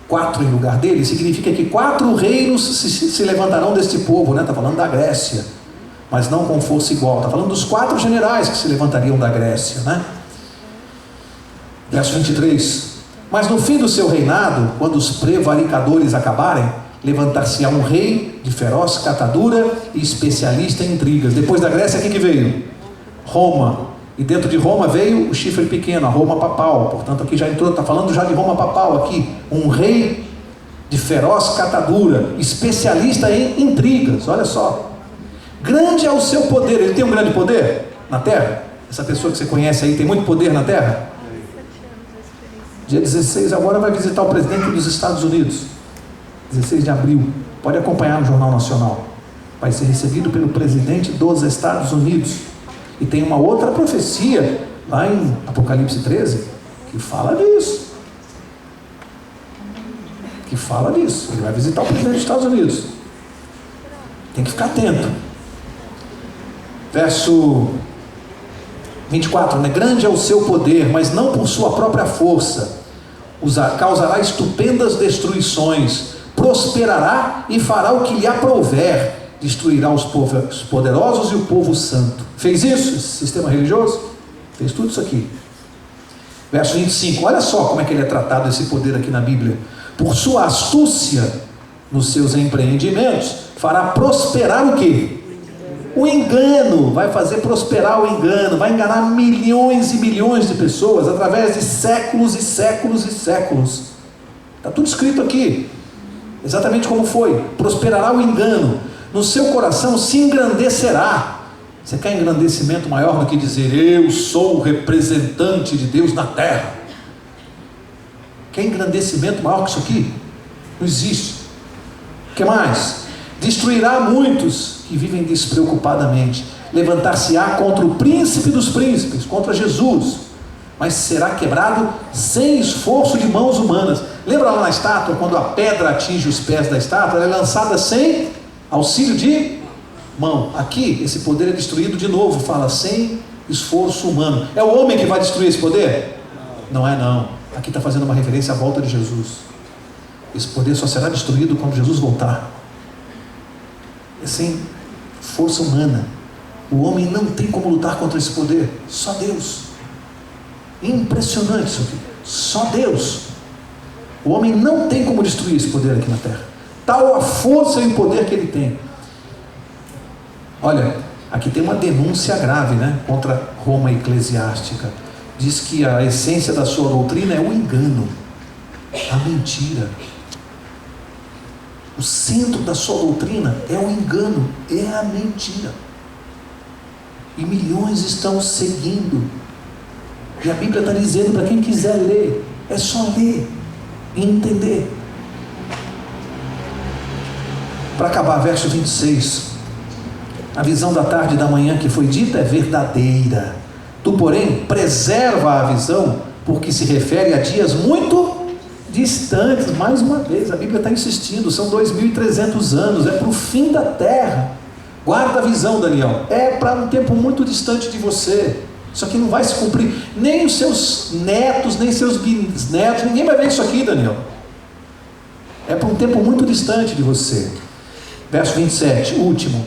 4 em lugar dele, significa que 4 reinos se levantarão deste povo, né? Está falando da Grécia, mas não com força igual. Está falando dos 4 generais que se levantariam da Grécia, né? Verso 23. Mas no fim do seu reinado, quando os prevaricadores acabarem, levantar-se-á um rei de feroz catadura e especialista em intrigas. Depois da Grécia, quem que veio? Roma. E dentro de Roma veio o chifre pequeno, a Roma papal. Portanto, aqui já entrou, está falando já de Roma papal aqui. Um rei de feroz catadura, especialista em intrigas. Olha só. Grande é o seu poder. Ele tem um grande poder na terra? Essa pessoa que você conhece aí tem muito poder na terra? Dia 16 agora vai visitar o presidente dos Estados Unidos. 16 de abril. Pode acompanhar no Jornal Nacional. Vai ser recebido pelo presidente dos Estados Unidos. E tem uma outra profecia lá em Apocalipse 13 que fala disso. Ele vai visitar o presidente dos Estados Unidos. Tem que ficar atento. Verso 24, né? Grande é o seu poder, mas não por sua própria força. Causará estupendas destruições, prosperará e fará o que lhe aprouver. Destruirá os poderosos e o povo santo. Fez isso, esse sistema religioso? Fez tudo isso aqui. Verso 25, olha só como é que ele é tratado, esse poder aqui na Bíblia. Por sua astúcia nos seus empreendimentos, fará prosperar o quê? O engano. Vai fazer prosperar o engano, vai enganar milhões e milhões de pessoas através de séculos e séculos e séculos. Está tudo escrito aqui, exatamente como foi. Prosperará o engano, no seu coração se engrandecerá. Você quer engrandecimento maior do que dizer eu sou o representante de Deus na terra? Quer engrandecimento maior que isso aqui? Não existe. O que mais? Destruirá muitos que vivem despreocupadamente. Levantar-se-á contra o príncipe dos príncipes, contra Jesus, mas será quebrado sem esforço de mãos humanas. Lembra lá na estátua, quando a pedra atinge os pés da estátua, ela é lançada sem auxílio de mão. Aqui, esse poder é destruído de novo, fala sem esforço humano. É o homem que vai destruir esse poder? Não é não. Aqui está fazendo uma referência à volta de Jesus. Esse poder só será destruído quando Jesus voltar. É sem força humana. O homem não tem como lutar contra esse poder. Só Deus. Impressionante isso aqui. Só Deus. O homem não tem como destruir esse poder aqui na terra. Tal a força e o poder que ele tem. Olha, aqui tem uma denúncia grave, né, contra Roma eclesiástica. Diz que a essência da sua doutrina é o engano, a mentira. O centro da sua doutrina é o engano, é a mentira. E milhões estão seguindo. E a Bíblia está dizendo para quem quiser ler, é só ler e entender. Para acabar, verso 26. A visão da tarde e da manhã que foi dita é verdadeira. Tu, porém, preserva a visão, porque se refere a dias muito distantes. Mais uma vez, a Bíblia está insistindo, são 2.300 anos, é para o fim da terra. Guarda a visão, Daniel, é para um tempo muito distante de você. Isso aqui não vai se cumprir, nem os seus netos, nem seus bisnetos, ninguém vai ver isso aqui, Daniel. É para um tempo muito distante de você. Verso 27, último.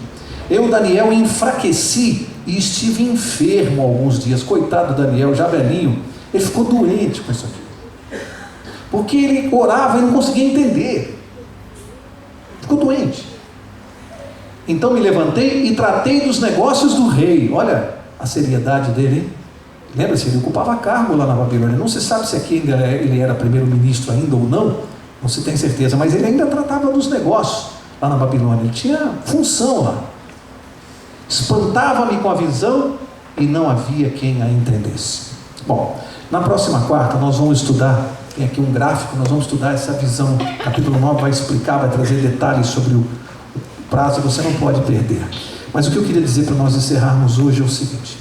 Eu, Daniel, enfraqueci e estive enfermo alguns dias. Coitado do Daniel, já velhinho, ele ficou doente com isso aqui, porque ele orava e não conseguia entender, ficou doente. Então me levantei e tratei dos negócios do rei. Olha a seriedade dele, hein? Lembra-se, ele ocupava cargo lá na Babilônia. Não se sabe se aqui ainda ele era primeiro-ministro ainda ou não se tem certeza, mas ele ainda tratava dos negócios lá na Babilônia, ele tinha função lá. Espantava-me com a visão e não havia quem a entendesse. Bom, na próxima quarta nós vamos estudar, tem aqui um gráfico, nós vamos estudar essa visão. Capítulo 9 vai explicar, vai trazer detalhes sobre o prazo, você não pode perder. Mas o que eu queria dizer para nós encerrarmos hoje é o seguinte: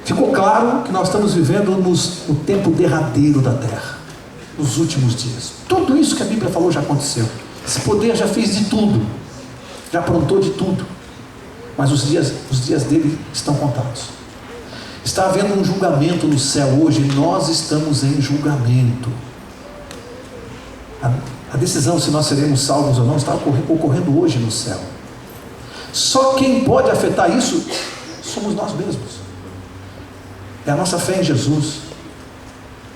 ficou claro que nós estamos vivendo no tempo derradeiro da terra, nos últimos dias. Tudo isso que a Bíblia falou já aconteceu. Esse poder já fez de tudo, já aprontou de tudo. Mas os dias dele estão contados. Está havendo um julgamento no céu hoje, e nós estamos em julgamento. A decisão se nós seremos salvos ou não está ocorrendo hoje no céu. Só quem pode afetar isso somos nós mesmos. É a nossa fé em Jesus,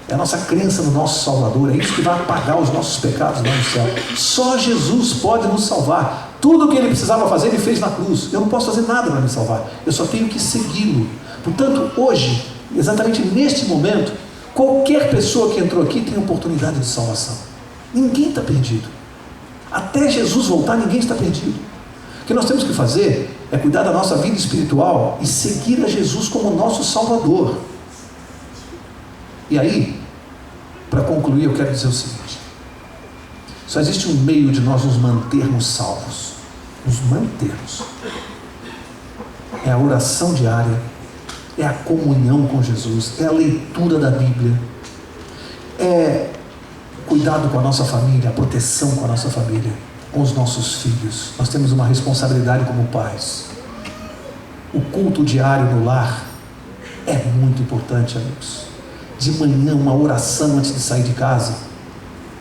é a nossa crença no nosso Salvador, é isso que vai apagar os nossos pecados lá no céu. Só Jesus pode nos salvar. Tudo o que ele precisava fazer, ele fez na cruz. Eu não posso fazer nada para me salvar, eu só tenho que segui-lo. Portanto, hoje, exatamente neste momento, qualquer pessoa que entrou aqui tem oportunidade de salvação. Ninguém está perdido. Até Jesus voltar, ninguém está perdido. O que nós temos que fazer é cuidar da nossa vida espiritual e seguir a Jesus como nosso Salvador. E aí, para concluir, eu quero dizer o seguinte: só existe um meio de nós nos mantermos salvos, nos mantermos. É a oração diária, é a comunhão com Jesus, é a leitura da Bíblia, é cuidado com a nossa família, a proteção com a nossa família, com os nossos filhos. Nós temos uma responsabilidade como pais. O culto diário no lar é muito importante, amigos. De manhã, uma oração antes de sair de casa.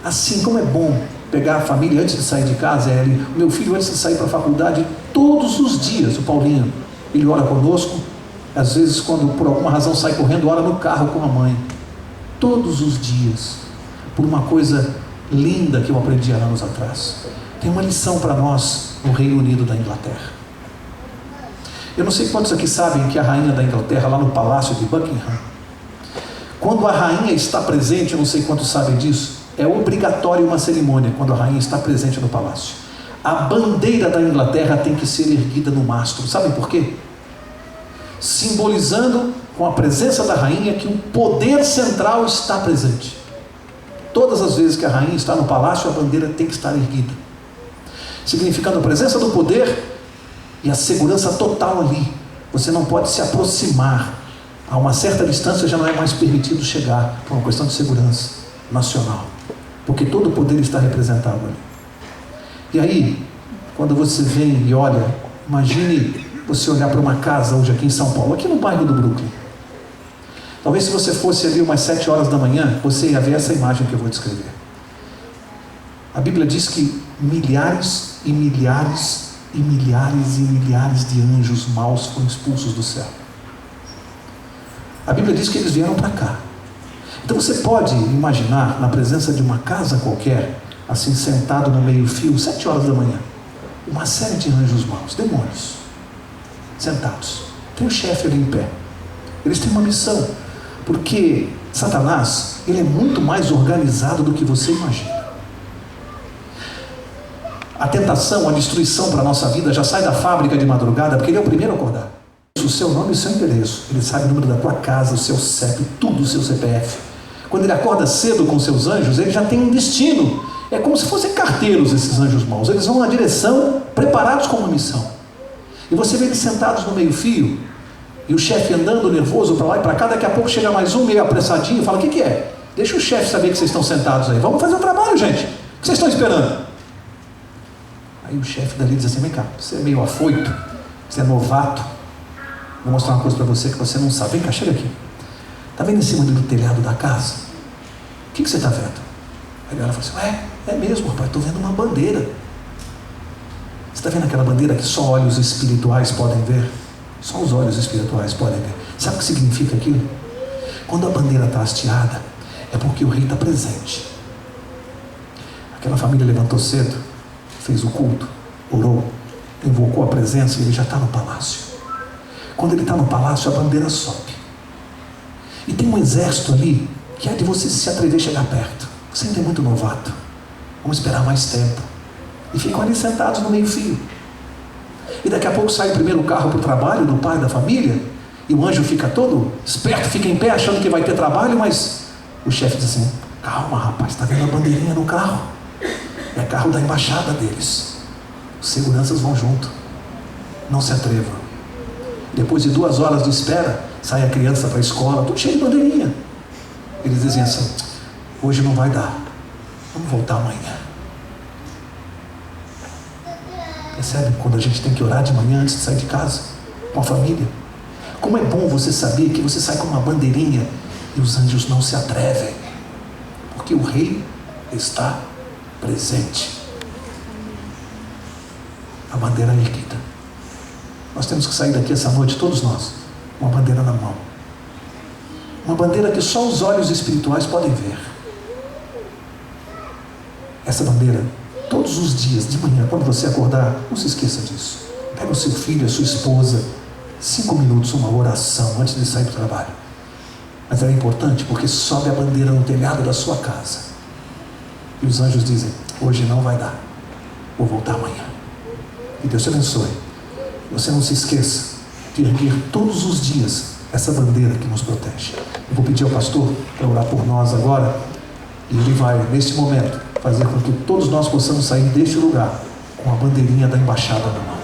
Assim como é bom pegar a família antes de sair de casa. O meu filho, antes de sair para a faculdade, todos os dias, o Paulinho, ele ora conosco. Às vezes, quando por alguma razão sai correndo, ora no carro com a mãe. Todos os dias, por uma coisa linda que eu aprendi há anos atrás. Tem uma lição para nós no Reino Unido da Inglaterra. Eu não sei quantos aqui sabem que a rainha da Inglaterra, lá no Palácio de Buckingham, quando a rainha está presente, eu não sei quantos sabem disso, é obrigatório uma cerimônia quando a rainha está presente no palácio. A bandeira da Inglaterra tem que ser erguida no mastro. Sabem por quê? Simbolizando com a presença da rainha que o poder central está presente. Todas as vezes que a rainha está no palácio, a bandeira tem que estar erguida, significando a presença do poder e a segurança total ali. Você não pode se aproximar. A uma certa distância já não é mais permitido chegar, por uma questão de segurança nacional, porque todo o poder está representado ali. E aí, quando você vem e olha, imagine você olhar para uma casa hoje aqui em São Paulo, aqui no bairro do Brooklyn. Talvez se você fosse ali umas 7 horas da manhã, você ia ver essa imagem que eu vou descrever. A Bíblia diz que milhares e milhares e milhares e milhares de anjos maus foram expulsos do céu. A Bíblia diz que eles vieram para cá. Então você pode imaginar, na presença de uma casa qualquer, assim sentado no meio-fio, 7 horas da manhã, uma série de anjos maus, demônios, sentados. Tem um chefe ali em pé. Eles têm uma missão, porque Satanás, ele é muito mais organizado do que você imagina. A tentação, a destruição para a nossa vida já sai da fábrica de madrugada, porque ele é o primeiro a acordar. O seu nome e o seu endereço, ele sabe o número da tua casa, o seu CEP, tudo, o seu CPF. Quando ele acorda cedo com seus anjos, ele já tem um destino. É como se fossem carteiros esses anjos maus. Eles vão na direção, preparados com uma missão. E você vê eles sentados no meio-fio, e o chefe andando nervoso para lá e para cá. Daqui a pouco chega mais um meio apressadinho e fala: o que é? Deixa o chefe saber que vocês estão sentados aí. Vamos fazer o trabalho, gente. O que vocês estão esperando? Aí o chefe dali diz assim: vem cá, você é meio afoito, você é novato. Vou mostrar uma coisa para você que você não sabe. Vem cá, chega aqui. Está vendo em cima do telhado da casa? O que você está vendo? Aí ela fala assim: é mesmo, rapaz, estou vendo uma bandeira. Você está vendo aquela bandeira que só olhos espirituais podem ver? Só os olhos espirituais podem ver. Sabe o que significa aquilo? Quando a bandeira está hasteada, é porque o rei está presente. Aquela família levantou cedo, fez o culto, orou, invocou a presença e ele já está no palácio. Quando ele está no palácio, a bandeira sobe. E tem um exército ali que é de você se atrever a chegar perto. Você ainda é muito novato. Vamos esperar mais tempo. E ficam ali sentados no meio-fio. E daqui a pouco sai o primeiro carro para o trabalho do pai da família. E o anjo fica todo esperto, fica em pé achando que vai ter trabalho, mas o chefe diz assim: calma, rapaz, está vendo a bandeirinha no carro? É carro da embaixada deles. Os seguranças vão junto. Não se atrevam. Depois de 2 horas de espera, sai a criança para a escola, tudo cheio de bandeirinha. Eles dizem assim: hoje não vai dar, vamos voltar amanhã. Percebe quando a gente tem que orar de manhã antes de sair de casa, com a família? Como é bom você saber que você sai com uma bandeirinha e os anjos não se atrevem, porque o rei está presente. A bandeira é erguida. Nós temos que sair daqui essa noite, todos nós, com uma bandeira na mão. Uma bandeira que só os olhos espirituais podem ver. Essa bandeira, todos os dias, de manhã, quando você acordar, não se esqueça disso. Pega o seu filho, a sua esposa, 5 minutos, uma oração antes de sair para o trabalho. Mas é importante porque sobe a bandeira no telhado da sua casa. E os anjos dizem: hoje não vai dar, vou voltar amanhã. E Deus te abençoe. Você não se esqueça de erguer todos os dias essa bandeira que nos protege. Eu vou pedir ao pastor para orar por nós agora, e ele vai, neste momento, fazer com que todos nós possamos sair deste lugar com a bandeirinha da embaixada na mão.